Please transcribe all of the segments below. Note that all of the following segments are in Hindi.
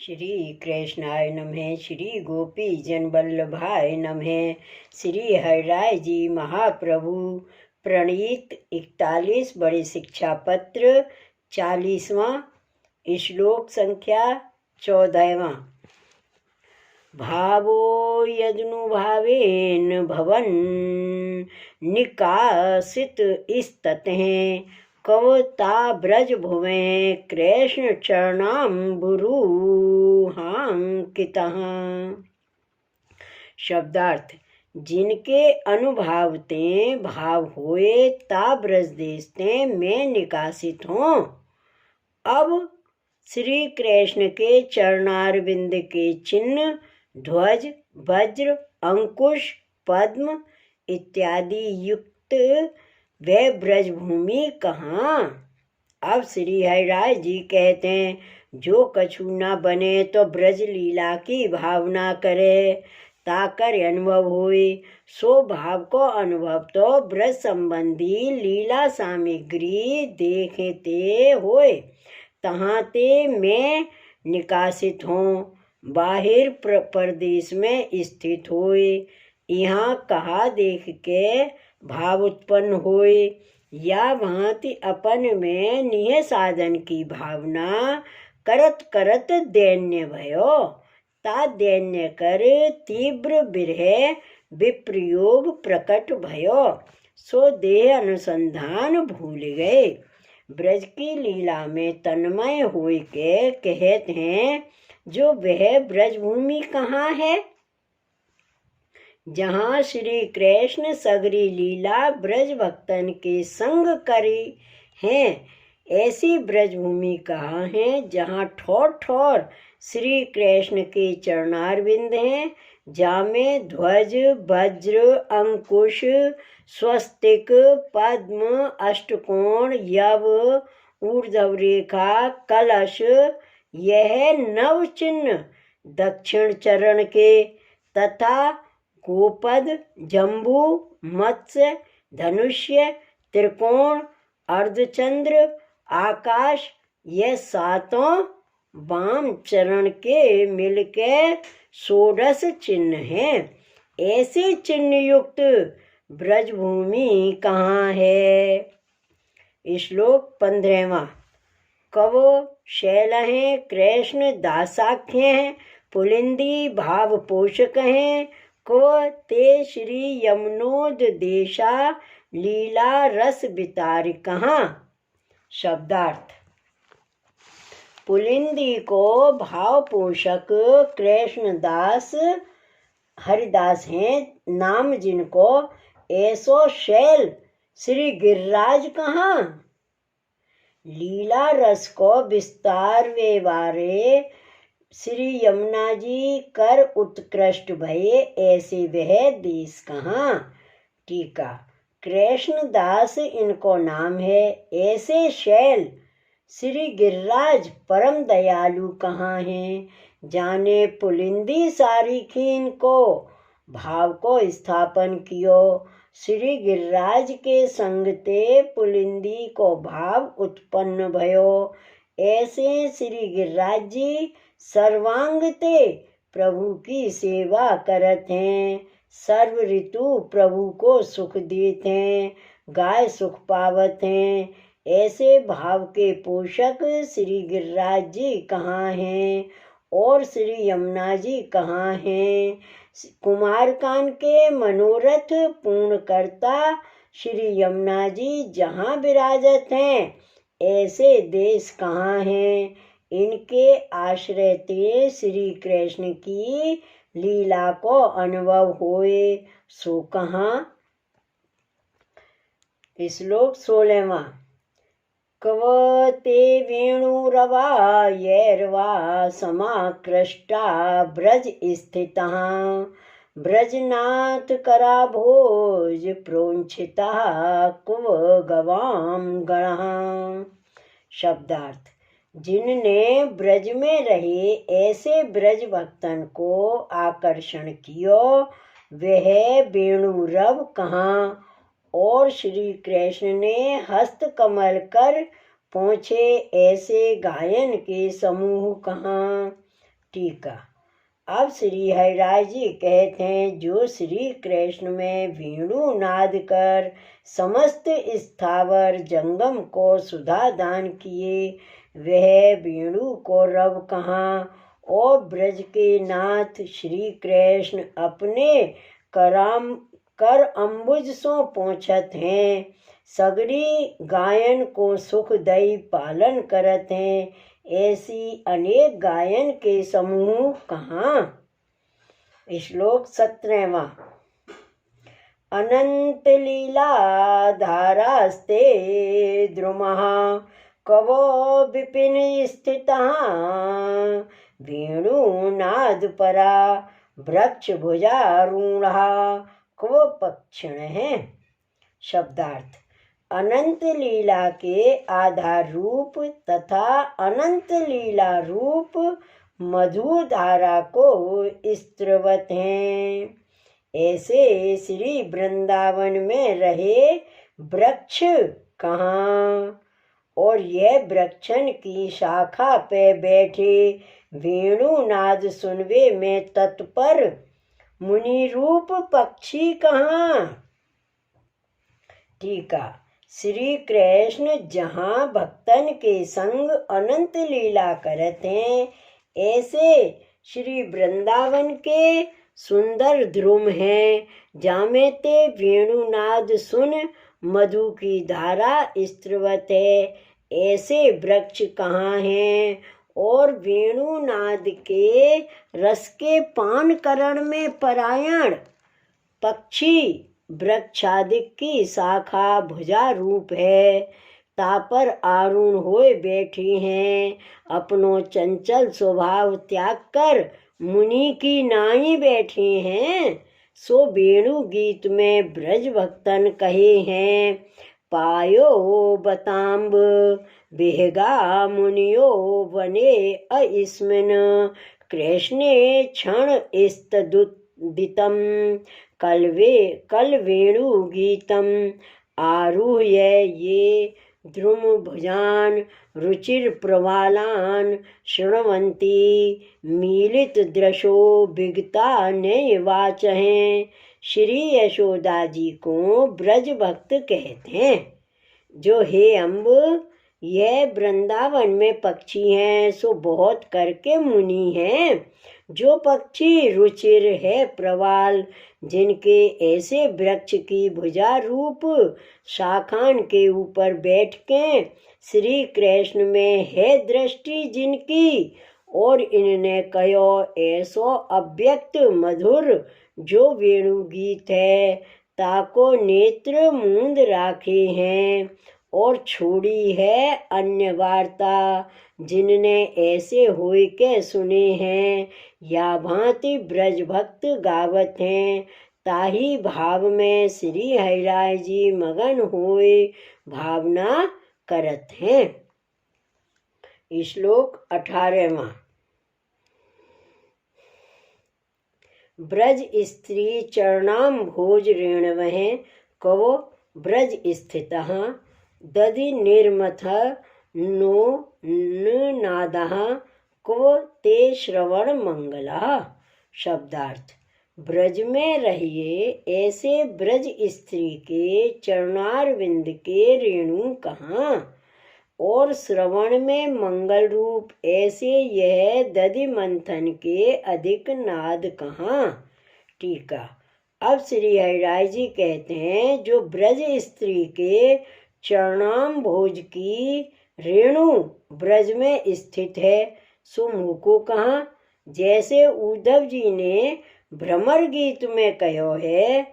श्री कृष्णाय नमः। श्री गोपी जन वल्लभाय नमः। श्री हरिराय जी महाप्रभु प्रणीत 41 बड़े शिक्षा पत्र 40वां श्लोक संख्या 14वां। भावो यदनुभावेन भवन निकासित इस्ततः कवता ब्रज भुवे कृष्ण चरणाम्बुरुहांकितः। शब्दार्थ: जिनके अनुभावते भाव होए ता ब्रज देशते में निकासित हों। अब श्री कृष्ण के चरणारविंद के चिन्ह ध्वज, वज्र, अंकुश, पद्म इत्यादि युक्त वे ब्रजभूमि कहाँ। अब श्री हरिराय जी कहते हैं, जो कछु न बने तो ब्रज लीला की भावना करे, ताकर अनुभव होए। सो भाव को अनुभव तो ब्रज संबंधी लीला सामग्री देखते होए तहाँ ते में निकासित हों, बाहिर प्रदेश में स्थित होए। यहाँ कहा देख के भाव उत्पन्न होए, या भांति अपन में निह साधन की भावना करत करत दैन्य भयो, ता दैन्य कर तीव्र विरह विप्रयोग प्रकट भयो। सो देह अनुसंधान भूल गए। ब्रज की लीला में तन्मय होय के कहते हैं, जो वह ब्रजभूमि कहाँ है जहाँ श्री कृष्ण सगरी लीला ब्रज भक्तन के संग करी हैं। ऐसी ब्रजभूमि कहाँ है जहाँ ठोर ठोर श्री कृष्ण के चरणारविंद हैं, जामे ध्वज, वज्र, अंकुश, स्वस्तिक, पद्म, अष्टकोण, यव, ऊर्ध्व रेखा, कलश, यह नव चिन्ह दक्षिण चरण के, तथा गोपद, जम्बू, मत्स्य, धनुष्य, त्रिकोण, अर्धचंद्र, आकाश, यह सातों वाम चरण के मिलके 16 चिन्ह हैं। ऐसे चिन्ह युक्त ब्रजभूमि कहाँ है। श्लोक 15वां। कवो शैल हैं, कृष्ण दासाख्य हैं, पुलिंदी भाव पोषक हैं, को ते श्री यमुनोद देशा लीला रस बितार कहाँ। शब्दार्थ: पुलिंदी को भाव पोषक कृष्णदास हरिदास हैं, नाम जिनको ऐसो शैल श्री गिरिराज कहाँ। लीला रस को विस्तार वे वारे श्री यमुना जी कर उत्कृष्ट भये, ऐसे वह देश कहाँ। टीका: कृष्णदास इनको नाम है, ऐसे शैल श्री गिरिराज परम दयालु कहाँ हैं। जाने पुलिंदी सारीखीन को भाव को स्थापन कियो, श्री गिरिराज के संगते पुलिंदी को भाव उत्पन्न भयो। ऐसे श्री गिरिराज जी सर्वांगते प्रभु की सेवा करत हैं, सर्व ऋतु प्रभु को सुख देते हैं, गाय सुख पावत हैं। ऐसे भाव के पोषक श्री गिरिराज जी कहाँ हैं और श्री यमुना जी कहाँ हैं। कुमारकांड के मनोरथ पूर्ण करता श्री यमुना जी जहाँ विराजत हैं, ऐसे देश कहाँ हैं। इनके आश्रय ते श्री कृष्ण की लीला को अनुभव होए, सो कहाँ। श्लोक 16वां। कवते वेणुरवा यैर्वा समाकृष्टा ब्रज स्थितः, ब्रजनाथ करा भोज प्रोंछिता कुव गवाम गणः। शब्दार्थ: जिनने ब्रज में रहे ऐसे ब्रज भक्तन को आकर्षण कियो, वह वेणुरव कहाँ। और श्री कृष्ण ने हस्त कमल कर पहुँचे ऐसे गायन के समूह कहाँ। टीका। अब श्री हरिराज जी कहते हैं, जो श्री कृष्ण में वीणु नाद कर समस्त स्थावर जंगम को सुधा दान किए, वह वीणु को रव कहाँ। और ब्रज के नाथ श्री कृष्ण अपने कर अम्बुज सो पहुँचत हैं, सगरी गायन को सुख दई पालन करत हैं। ऐसी अनेक गायन के समूह कहाँ। श्लोक 17वां। अनंत लीला धारास्ते द्रुमः कवो विपिन स्थितः, वेणुनाद परा वृक्ष भुजारूढ़ कवो पक्षिण है। शब्दार्थ। अनंत लीला के आधार रूप तथा अनंत लीला रूप मधु धारा को स्त्रवत हैं। ऐसे श्री वृंदावन में रहे वृक्ष कहाँ। और यह वृक्षन की शाखा पे बैठे वेणुनाद सुनवे में तत्पर मुनि रूप पक्षी कहाँ। टीका। श्री कृष्ण जहाँ भक्तन के संग अनंत लीला करते हैं, ऐसे श्री वृंदावन के सुंदर ध्रुम हैं, जामे ते वेणुनाद सुन मधु की धारा स्त्रवत है। ऐसे वृक्ष कहाँ हैं। और वेणुनाद के रस के पान करण में परायण पक्षी वृक्षादिक की शाखा भुजा रूप है, तापर आरूढ़ होए बैठी हैं। अपनो चंचल स्वभाव त्याग कर मुनि की नाई बैठी हैं। सो वेणु गीत में ब्रज भक्तन कहे हैं, पायो बताम्ब बेहगा मुनियो वने अस्मिन, कृष्णे क्षण स्तुदितम कल वेणु गीतम, आरुह्य ये द्रुम भुजान रुचिर प्रवालान, शृण्वन्ति मीलित दृशो विगता नय वाचहें। श्री यशोदा जी को ब्रज भक्त कहते हैं। जो हे अम्ब, यह वृंदावन में पक्षी हैं, सो बहुत करके मुनि हैं। जो पक्षी रुचिर है प्रवाल, जिनके ऐसे वृक्ष की भुजा रूप शाखान के ऊपर बैठ के श्री कृष्ण में है दृष्टि जिनकी, और इनने कहो ऐसो अव्यक्त मधुर जो वेणु गीत है, ताको नेत्र मूंद राखे हैं। और छोड़ी है अन्य वार्ता, जिनने ऐसे होय के सुने हैं। या भांति ब्रज भक्त गावत हैं, ताही भाव में श्री हरिराय जी मगन होए भावना करत हैं। श्लोक 18वां। ब्रज स्त्री चरणाम भोज रेणवः कवो ब्रज स्थितः, दधि निर्मथ नो नादः को ते श्रवण मंगला। शब्दार्थ। ब्रज में रहिए ऐसे ब्रज स्त्री के चरणारविंद के रेणु कहाँ। और श्रवण में मंगल रूप ऐसे यह दधि मंथन के अधिक नाद कहाँ। टीका। अब श्री हरिराय जी कहते हैं, जो ब्रज स्त्री के चरणाम भोज की रेणु ब्रज में स्थित है, सो मुँह को कहाँ। जैसे उद्धव जी ने भ्रमर गीत में कहो है,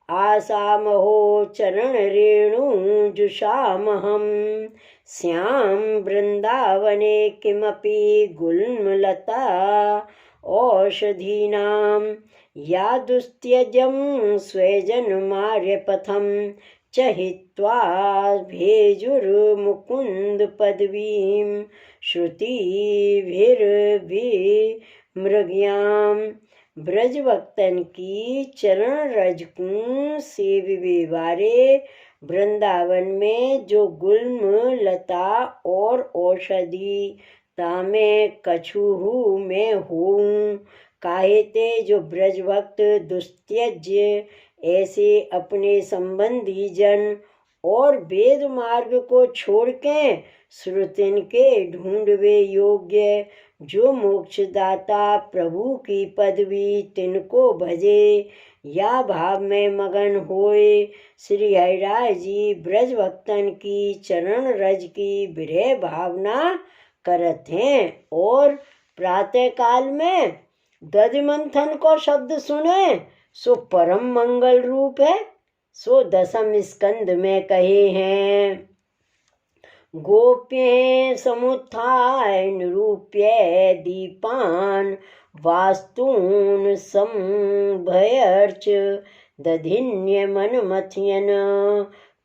आसाम हो चरण रेणु जुषाम हम, श्याम वृंदावने किमपि गुल्मलता औषधीनाम, या दुस्त्यजम स्वजन्मार्यपथम चहित्वा भेजुर्मुकुंद पदवीं श्रुतिभिर्विमृग्याम। ब्रज भक्तन की चरण रजकूं से विवारे वृंदावन में जो गुल्म लता और औषधि तामे कछुहु मैं हूँ। काहे ते जो ब्रज भक्त दुस्त्यज्य, ऐसे अपने संबंधी जन और वेद मार्ग को छोड़ के श्रुतिन के ढूंढवे योग्य, जो मोक्षदाता प्रभु की पदवी तिनको भजे, या भाव में मगन होए श्री हरिराय जी ब्रज भक्तन की चरण रज की विरह भावना करत हैं। और प्रातः काल में दधिमंथन को शब्द सुने सो परम मंगल रूप है, सो दसम स्कंद में कहे हैं। गोप्य समुत्थाय निरूप्य दीपान वास्तून संभयर्च दधिन्य मन मथियन,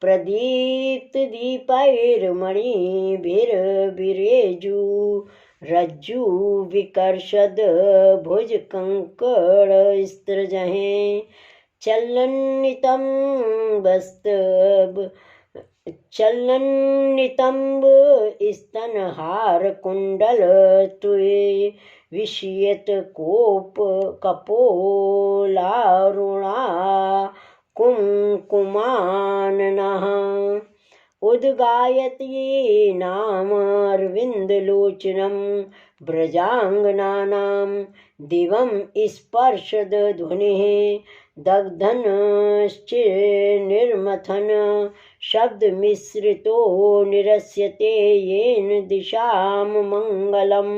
प्रदीप्त दीपैर्मणिभिर्विरेजु रज्जु विकर्षद भुज कंकड़ स्त्रजहें, चलन्नितंब स्तनहार कुंडल तुय विषयत कोप कपोलारुणा कुमकुमाननः, उद्गायति नाम अरविंदलोचनम ब्रजांगनानां दिवं स्पर्शद ध्वनिः, दग्धनश्चिर्निर्मथन शब्द मिश्रितो निरस्यते येन दिशाम मंगलम।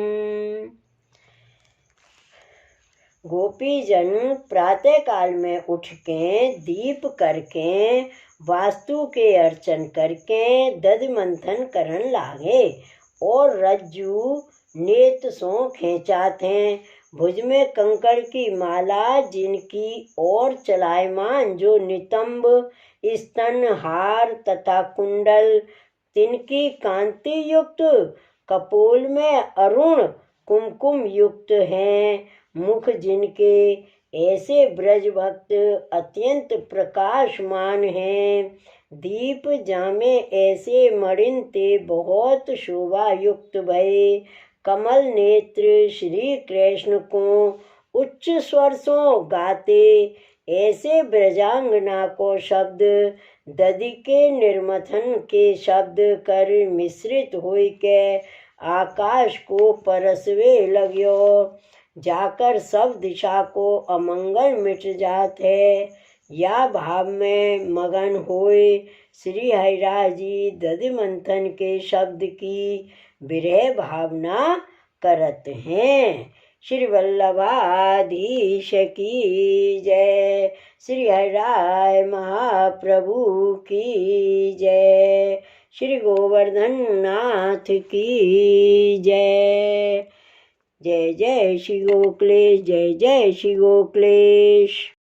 गोपीजन प्रातः काल में उठ के दीप करके वास्तु के अर्चन करके दधि मंथन करन लागे और रज्जु नेत सो खेचात हैं। भुज में कंकड़ की माला जिनकी और चलायमान, जो नितंब स्तन हार तथा कुंडल तिनकी कांति युक्त, कपोल में अरुण कुमकुम युक्त हैं। मुख जिनके ऐसे ब्रज भक्त अत्यंत प्रकाशमान हैं। दीप जामे ऐसे मणिन ते बहुत शोभा युक्त भये। कमल नेत्र श्री कृष्ण को उच्च स्वर सो गाते, ऐसे ब्रजांगना को शब्द दधि के निर्मथन के शब्द कर मिश्रित होई के आकाश को परसवे लग्यो। जाकर सब दिशा को अमंगल मिट जात है। या भाव में मगन होए श्री हरिराय जी दधि मंथन के शब्द की विरह भावना करत हैं। श्री वल्लभाधीश की जय। श्री हरिराय महाप्रभु की जय। श्री गोवर्धन नाथ की जय। जय जय श्री गोकुलेश, जय जय श्री गोकुलेश।